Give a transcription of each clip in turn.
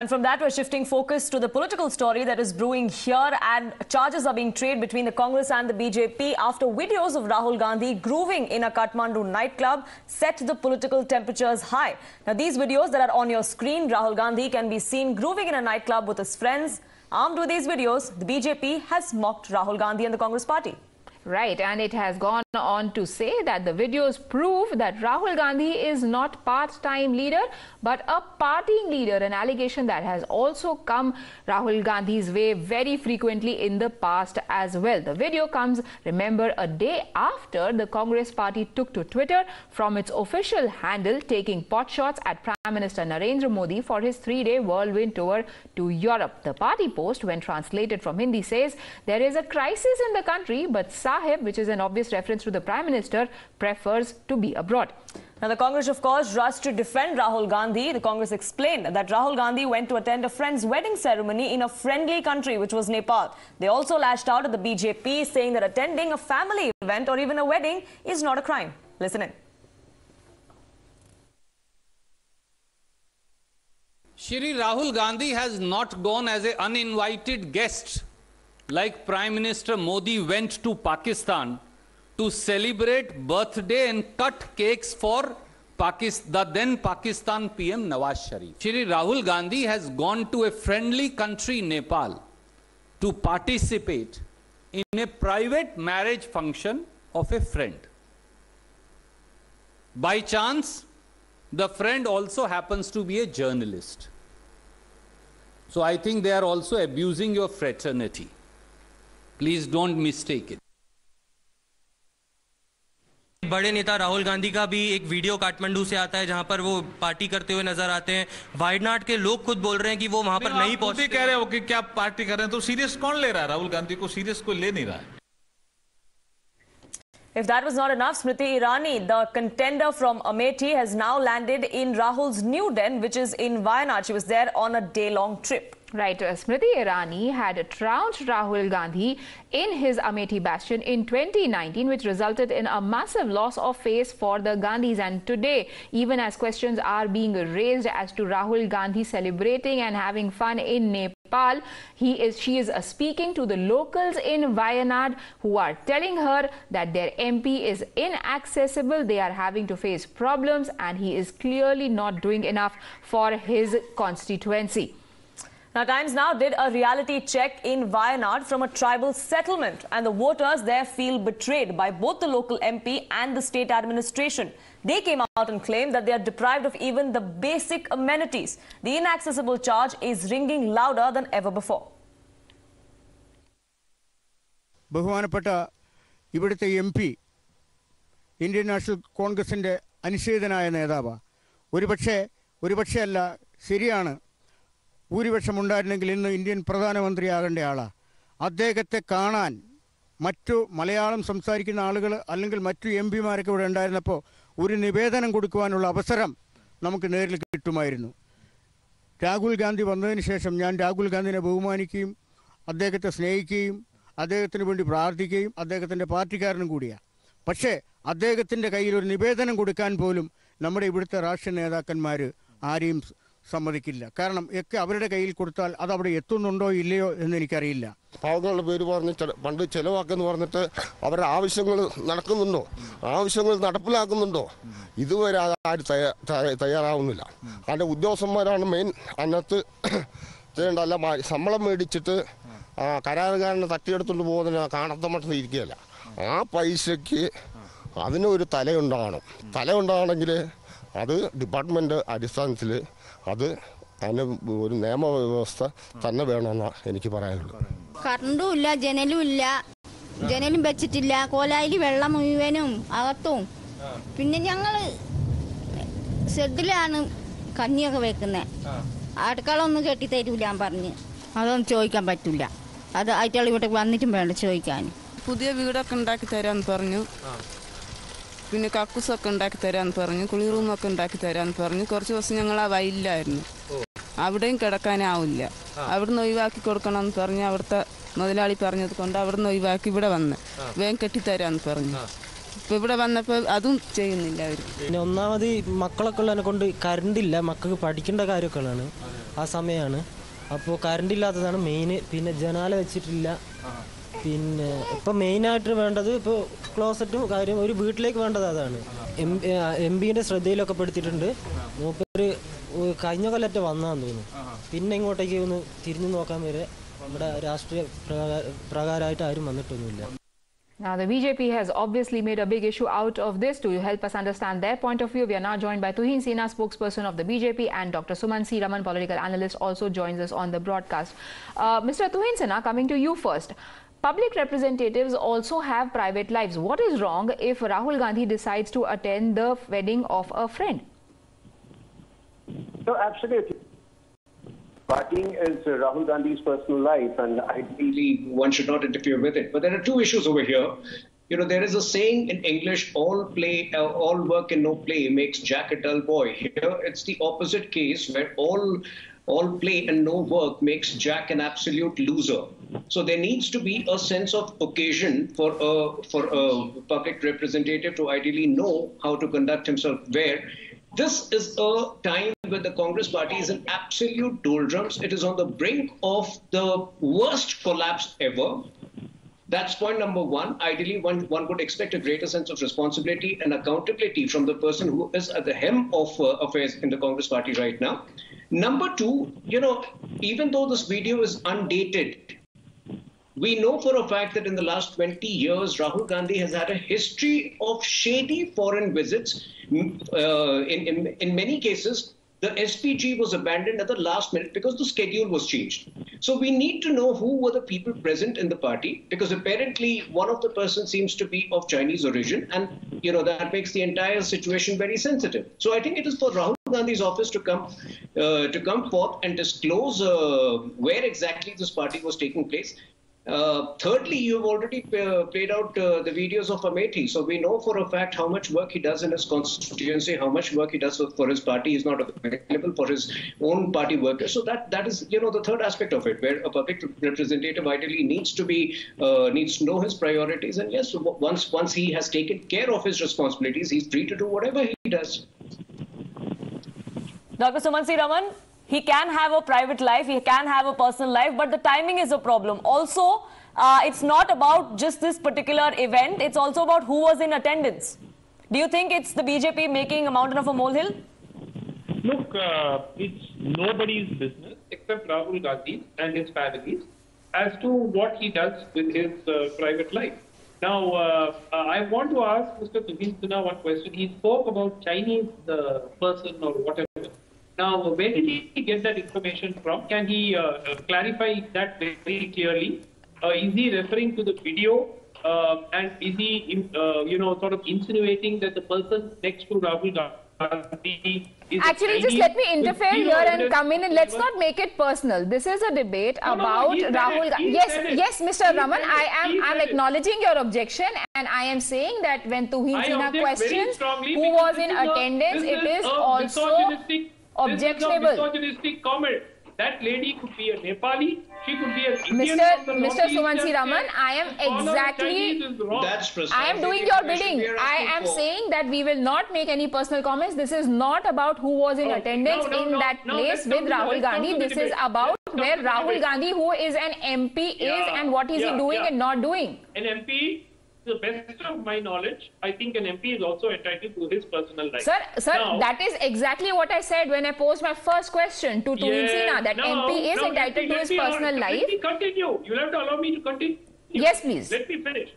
And from that, we're shifting focus to the political story that is brewing here, and charges are being tried between the Congress and the BJP after videos of Rahul Gandhi grooving in a Kathmandu nightclub set the political temperatures high. Now, these videos that are on your screen, Rahul Gandhi can be seen grooving in a nightclub with his friends. Armed with these videos, the BJP has mocked Rahul Gandhi and the Congress party. Right, and it has gone on to say that the videos prove that Rahul Gandhi is not part-time leader but a partying leader, an allegation that has also come Rahul Gandhi's way very frequently in the past as well. The video comes, remember, a day after the Congress party took to Twitter from its official handle, taking pot shots at Prime Minister Narendra Modi for his 3-day whirlwind tour to Europe. The party post, when translated from Hindi, says there is a crisis in the country, but Sahib, which is an obvious reference to the Prime Minister, prefers to be abroad. Now, the Congress, of course, rushed to defend Rahul Gandhi. The Congress explained that Rahul Gandhi went to attend a friend's wedding ceremony in a friendly country, which was Nepal. They also lashed out at the BJP, saying that attending a family event or even a wedding is not a crime. Listen in. Shri Rahul Gandhi has not gone as an uninvited guest like Prime Minister Modi went to Pakistan to celebrate birthday and cut cakes for the then Pakistan PM Nawaz Sharif. Shri Rahul Gandhi has gone to a friendly country, Nepal, to participate in a private marriage function of a friend. By chance, the friend also happens to be a journalist. So I think they are also abusing your fraternity. Please don't mistake it. बड़े नेता राहुल गांधी का भी एक video Kathmandu से आता है जहां पर वो पार्टी करते हुए नजर आते हैं। वायनाड के लोग खुद बोल रहे हैं कि वो वहां पर नहीं पहुंचते। कह रहे हो कि क्या पार्टी कर रहे हैं, तो सीरियस कौन ले रहा है? राहुल गांधी को सीरियस कोई ले नहीं रहा है। If that was not enough, Smriti Irani, the contender from Amethi, has now landed in Rahul's new den, which is in Wayanad. She was there on a day-long trip. Right, Smriti Irani had trounced Rahul Gandhi in his Amethi bastion in 2019, which resulted in a massive loss of face for the Gandhis. And today, even as questions are being raised as to Rahul Gandhi celebrating and having fun in Nepal, she is speaking to the locals in Wayanad who are telling her that their MP is inaccessible, they are having to face problems, and he is clearly not doing enough for his constituency. Now, Times Now did a reality check in Wayanad from a tribal settlement, and the voters there feel betrayed by both the local MP and the state administration. They came out and claimed that they are deprived of even the basic amenities. The inaccessible charge is ringing louder than ever before. Bahumanapata, Ibadate MP, Indian National Congress in the Anishedanaya Nedaba, Uribache, Syriana. ഭൂരിപക്ഷമുണ്ടായിരുന്നെങ്കിൽ ഇന്ന് Indian പ്രധാനമന്ത്രിയാകേണ്ട അദ്ദേഹത്തെ കാണാൻ മറ്റു മലയാളം സംസാരിക്കുന്ന ആളുകൾ അല്ലെങ്കിൽ മറ്റു എംപിമാരൊക്കെ ഇവിടെ ഉണ്ടായിരുന്നപ്പോൾ ഒരു നിവേദനം കൊടുക്കുവാനുള്ള അവസരം നമുക്ക് നേരിൽ കിട്ടുമായിരുന്നു. രാഹുൽ ഗാന്ധി വന്നതിന് ശേഷം ഞാൻ രാഹുൽ ഗാന്ധിനെ ബഹുമാനിക്കുകയും അദ്ദേഹത്തെ സ്നേഹിക്കുകയും അദ്ദേഹത്തിന് വേണ്ടി പ്രാർത്ഥിക്കുകയും അദ്ദേഹത്തിൻ്റെ പാർട്ടിക്കാരനും കൂടിയാണ്. പക്ഷേ അദ്ദേഹത്തിൻ്റെ കയ്യിൽ ഒരു നിവേദനം കൊടുക്കാൻ പോലും നമ്മുടെ ഇവിടുത്തെ രാഷ്ട്രീയ നേതാക്കന്മാർ ആരെയും സമ്മതിക്കില്ല. കാരണം ഒക്കെ അവരുടെ കയ്യിൽ കൊടുത്താൽ അത് അവിടെ എത്തുന്നുണ്ടോ ഇല്ലയോ എന്ന് എനിക്കറിയില്ല. പാവങ്ങളുടെ പേര് പറഞ്ഞ് പണ്ട് ചെലവാക്കെന്ന് പറഞ്ഞിട്ട് അവരുടെ ആവശ്യങ്ങൾ നടക്കുന്നുണ്ടോ, ആവശ്യങ്ങൾ നടപ്പിലാക്കുന്നുണ്ടോ, ഇതുവരെ ആരും തയ്യാറാവുന്നില്ല. അതിൻ്റെ ഉദ്യോഗസ്ഥന്മാരാണ് മെയിൻ അതിനകത്ത് ചെയ്യേണ്ട. അല്ല ശമ്പളം മേടിച്ചിട്ട് കരാറുകാരനെ തട്ടിയെടുത്തുകൊണ്ട് പോകുന്നതിന് കാണാത്ത മട്ടം ഇരിക്കുകയല്ല. ആ പൈസയ്ക്ക് അതിനൊരു തലയുണ്ടാകണം. തലയുണ്ടാകണമെങ്കിൽ അത് ഡിപ്പാർട്ട്മെൻറ്റ് അടിസ്ഥാനത്തിൽ അത് അതിന് ഒരു നിയമവ്യവസ്ഥ തന്നെ വേണമെന്നാണ് എനിക്ക് പറയാനുള്ളത്. കറണ്ടും ഇല്ല, ജനലും വെച്ചിട്ടില്ല, കോലായിൽ വെള്ളം മുഴുവനും അകത്തും. പിന്നെ ഞങ്ങൾ ഷെഡിലാണ് കഞ്ഞിയൊക്കെ വെക്കുന്നത്. അടുക്കള ഒന്നും കെട്ടിത്തരൂല പറഞ്ഞ് അതൊന്നും ചോദിക്കാൻ പറ്റില്ല. അത് ആയിട്ടുള്ള ഇവിടെ വന്നിട്ടും വേണ്ട ചോദിക്കാൻ. പുതിയ വീടൊക്കെ ഉണ്ടാക്കി തരാമെന്ന് പറഞ്ഞു, പിന്നെ കക്കൂസൊക്കെ ഉണ്ടാക്കി തരാമെന്ന് പറഞ്ഞു, കുളി റൂമൊക്കെ ഉണ്ടാക്കി തരാമെന്ന് പറഞ്ഞു. കുറച്ച് ദിവസം ഞങ്ങൾ ആ വയലിലായിരുന്നു. അവിടെയും കിടക്കാനാവില്ല. അവിടുന്ന് ഒഴിവാക്കി കൊടുക്കണമെന്ന് പറഞ്ഞ് അവിടുത്തെ മുതലാളി പറഞ്ഞത് കൊണ്ട് അവിടുന്ന് ഒഴിവാക്കി ഇവിടെ വന്ന് വേഗം കെട്ടിത്തരാമെന്ന് പറഞ്ഞു. ഇപ്പം ഇവിടെ വന്നപ്പോൾ അതും ചെയ്യുന്നില്ല അവർ. പിന്നെ ഒന്നാമത് മക്കളൊക്കെ ഉള്ളതിനെ കൊണ്ട് കറണ്ടില്ല, മക്കൾക്ക് പഠിക്കേണ്ട കാര്യമൊക്കെയാണ്. ആ സമയമാണ്. അപ്പോൾ കറണ്ട് ഇല്ലാത്തതാണ് മെയിൻ. പിന്നെ ജനാല വെച്ചിട്ടില്ല. പിന്നെ ഇപ്പം മെയിനായിട്ട് വേണ്ടത് ഇപ്പോൾ ക്ലോസറ്റും കാര്യം ഒരു വീട്ടിലേക്ക് വേണ്ടത് അതാണ്. എംപിൻ്റെ ശ്രദ്ധയിലൊക്കെ പെടുത്തിയിട്ടുണ്ട്. മൂപ്പര് കഴിഞ്ഞ കൊല്ലത്തെ വന്നാന്ന് തോന്നുന്നു. പിന്നെ ഇങ്ങോട്ടേക്ക് ഒന്ന് തിരിഞ്ഞു നോക്കാൻ വരെ നമ്മുടെ രാഷ്ട്രീയ പ്രകാരമായിട്ട് ആരും വന്നിട്ടൊന്നുമില്ല. Now, the BJP has obviously made a big issue out of this. To help us understand their point of view, we are now joined by Tuhin Sena, spokesperson of the BJP, and Dr. Sumansi Raman, political analyst, also joins us on the broadcast. Mr. Tuhin Sena, coming to you first. Public representatives also have private lives. What is wrong if Rahul Gandhi decides to attend the wedding of a friend? So, absolutely. Partying is Rahul Gandhi's personal life, and ideally one should not interfere with it. But there are two issues over here. You know, there is a saying in English: all work and no play makes Jack a dull boy. Here, it's the opposite case, where all play and no work makes Jack an absolute loser. So there needs to be a sense of occasion for a public representative to ideally know how to conduct himself. Where this is a time when the Congress party is in absolute doldrums. It is on the brink of the worst collapse ever. That's point number one. Ideally, one would expect a greater sense of responsibility and accountability from the person who is at the helm of affairs in the Congress party right now. Number two, you know, even though this video is undated, we know for a fact that in the last 20 years, Rahul Gandhi has had a history of shady foreign visits. In many cases, the SPG was abandoned at the last minute because the schedule was changed. So we need to know who were the people present in the party, because apparently one of the persons seems to be of Chinese origin, and you know that makes the entire situation very sensitive. So I think it is for Rahul Gandhi's office to come forth and disclose where exactly this party was taking place. Thirdly, you've already played out the videos of Amethi. So we know for a fact how much work he does in his constituency, how much work he does for his party. He's not available for his own party workers. So that is, you know, the third aspect of it, where a public representative ideally needs to know his priorities. And yes, once he has taken care of his responsibilities, he's free to do whatever he does. Dr. Sumansi Raman, he can have a private life, he can have a personal life, but the timing is a problem. Also, it's not about just this particular event, it's also about who was in attendance. Do you think it's the BJP making a mountain of a molehill? Look, it's nobody's business except Rahul Gandhi and his families as to what he does with his private life. Now, I want to ask Mr. Tuhin Sena one question. He spoke about Chinese person or whatever. Now, where did he get that information from? Can he clarify that very clearly? Is he referring to the video? And is he, sort of insinuating that the person next to Rahul Gandhi is Actually, just let me interfere here and come in, and let's not make it personal. This is a debate about Rahul Gandhi. Yes, Mr. Raman, I'm acknowledging your objection, and I am saying that when Tuhin Sena questions who was in attendance, it is also objectionable. This is a misogynistic comment. That lady could be a Nepali, she could be an Indian. Mr. Sumansi Raman, I am exactly. I am doing your bidding. I am saying that we will not make any personal comments. This is not about who was in attendance in that place with Rahul Gandhi. This is about where Rahul Gandhi, who is an MP, is and what is he doing and not doing. An MP, to the best of my knowledge, I think an MP is also entitled to his personal life. Sir, now, that is exactly what I said when I posed my first question to Tuhin Sena, that MP is entitled to his personal life. Let me continue. You'll have to allow me to continue. Yes, please. Let me finish.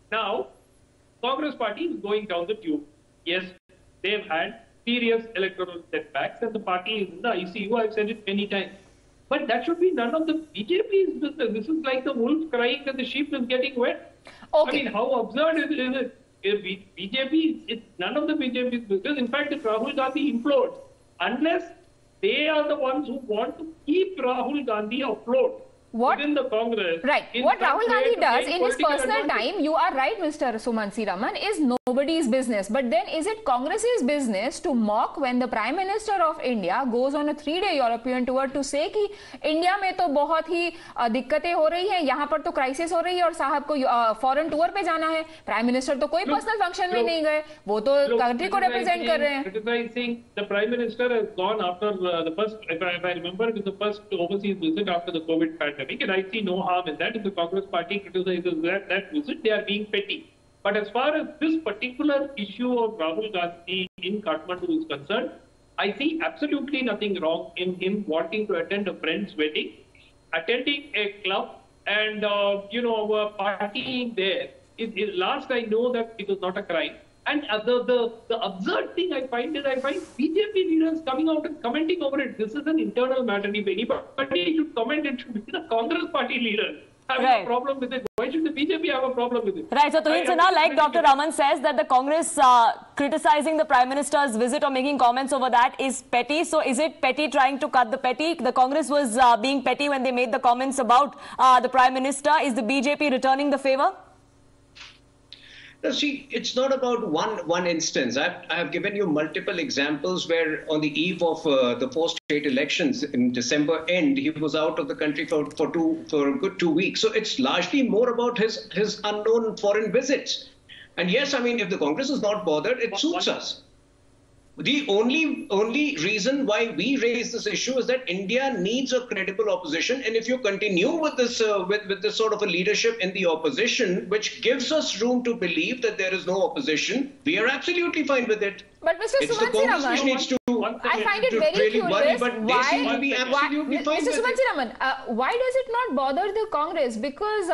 Now, Congress party is going down the tube. Yes, they've had serious electoral setbacks and the party is in the ICU. I've said it many times. But that should be none of the BJP's business. This is like the wolf crying and the sheep is getting wet. Okay. I mean, how absurd is it? BJP, it's none of the BJP's business. In fact, if Rahul Gandhi implodes, unless they are the ones who want to keep Rahul Gandhi afloat within the Congress. Right. What Rahul Gandhi does in his personal time, you are right, Mr. Sumansi Raman, is no nobody's business. But then is it Congress's business to mock when the Prime Minister of India goes on a 3-day European tour to say कि India में तो बहुत ही दिक्कतें हो रही हैं, यहाँ पर तो क्राइसिस हो रही है और साहब को फॉरेन टूर पे जाना है. प्राइम मिनिस्टर तो कोई पर्सनल फंक्शन में नहीं गए, वो तो कंट्री को रिप्रेजेंट कर रहे हैं. Criticizing the Prime Minister has gone after the first, if I remember, it was the first overseas visit after the COVID pandemic, and I see no harm in that. If the Congress party criticizes that visit, they are being petty. But as far as this particular issue of Rahul Gandhi in Kathmandu is concerned, I see absolutely nothing wrong in him wanting to attend a friend's wedding, attending a club, and partying there. Last I know that it was not a crime. And the absurd thing I find BJP leaders coming out and commenting over it. This is an internal matter. If anybody should comment, it should be the Congress party leader having a problem with it. Why should the BJP have a problem with it? Right. So Tuhin Sinha, like Dr. Raman says, that the Congress criticizing the Prime Minister's visit or making comments over that is petty. So is it petty trying to cut the petty? The Congress was being petty when they made the comments about the Prime Minister. Is the BJP returning the favor? Now, see, it's not about one instance. I have given you multiple examples where on the eve of the 4 state elections in December end, he was out of the country for a good 2 weeks. So it's largely more about his unknown foreign visits. And yes, I mean, if the Congress is not bothered, it suits us. The only reason why we raise this issue is that India needs a credible opposition, and if you continue with this with this sort of a leadership in the opposition, which gives us room to believe that there is no opposition, we are absolutely fine with it. But Mr. It's the Congress which needs to. I find it very really curious. worry, but they seem to be absolutely fine Mr. with it. Sumanthi, why does it not bother the Congress? Because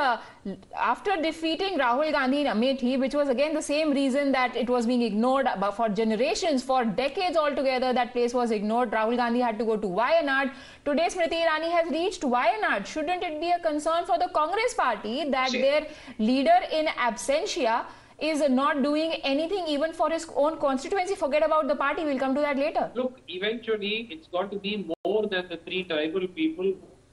after defeating Rahul Gandhi in Amethi, which was again the same reason that it was being ignored for generations, for decades altogether, that place was ignored. Rahul Gandhi had to go to Wayanad. Today, Smriti Irani has reached Wayanad. Shouldn't it be a concern for the Congress party that their leader in absentia is not doing anything even for his own constituency? Forget about the party, we'll come to that later. Look, eventually it's got to be more than the 3 tribal people,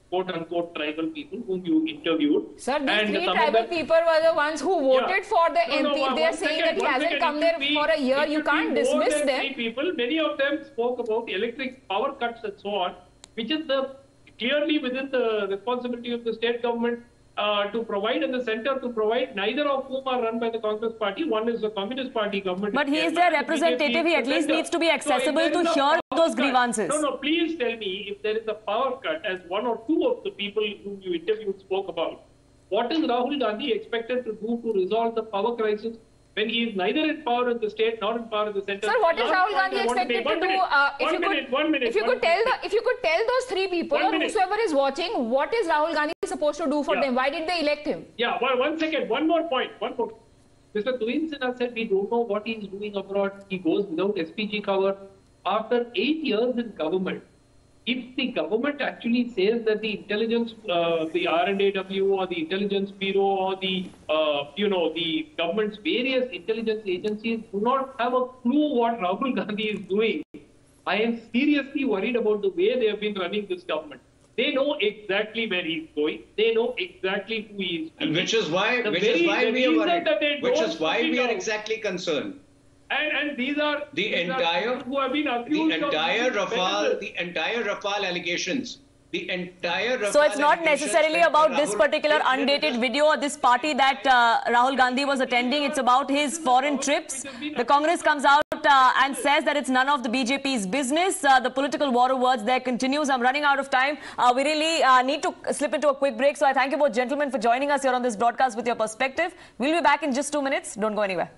quote-unquote tribal people whom you interviewed. Sir, these 3 tribal people were the ones who voted for the MP. They are saying that he hasn't come there for a year. You can't dismiss them. 3 people, many of them spoke about electric power cuts and so on, which is clearly within the responsibility of the state government to provide, and the center to provide, neither of whom are run by the Congress party. One is the Communist Party government. But he is their representative. He at least needs to be accessible to hear those grievances. No, please tell me, if there is a power cut, as 1 or 2 of the people whom you interviewed spoke about, what is Rahul Gandhi expected to do to resolve the power crisis when he is neither in power in the state nor in power in the center? Sir, what is Rahul Gandhi expected to do? If you could tell those 3 people or whosoever is watching, what is Rahul Gandhi supposed to do for them? Why did they elect him? Yeah, one second. One more point. Mr. Tuhin Sinha said we don't know what he is doing abroad. He goes without SPG cover. After 8 years in government, if the government actually says that the intelligence, the RNAW or the intelligence bureau or the, the government's various intelligence agencies do not have a clue what Rahul Gandhi is doing, I am seriously worried about the way they have been running this government. They know exactly where he is going. They know exactly who he is. And which is why we are worried. Which is why we are exactly concerned. And these are who have been accused the entire Rafale allegations. So it's not necessarily about this particular undated video or this party that Rahul Gandhi was attending. It's about his foreign trips. The Congress comes out and says that it's none of the BJP's business. The political war of words there continues. I'm running out of time. We really need to slip into a quick break. So I thank you both gentlemen for joining us here on this broadcast with your perspective. We'll be back in just 2 minutes. Don't go anywhere.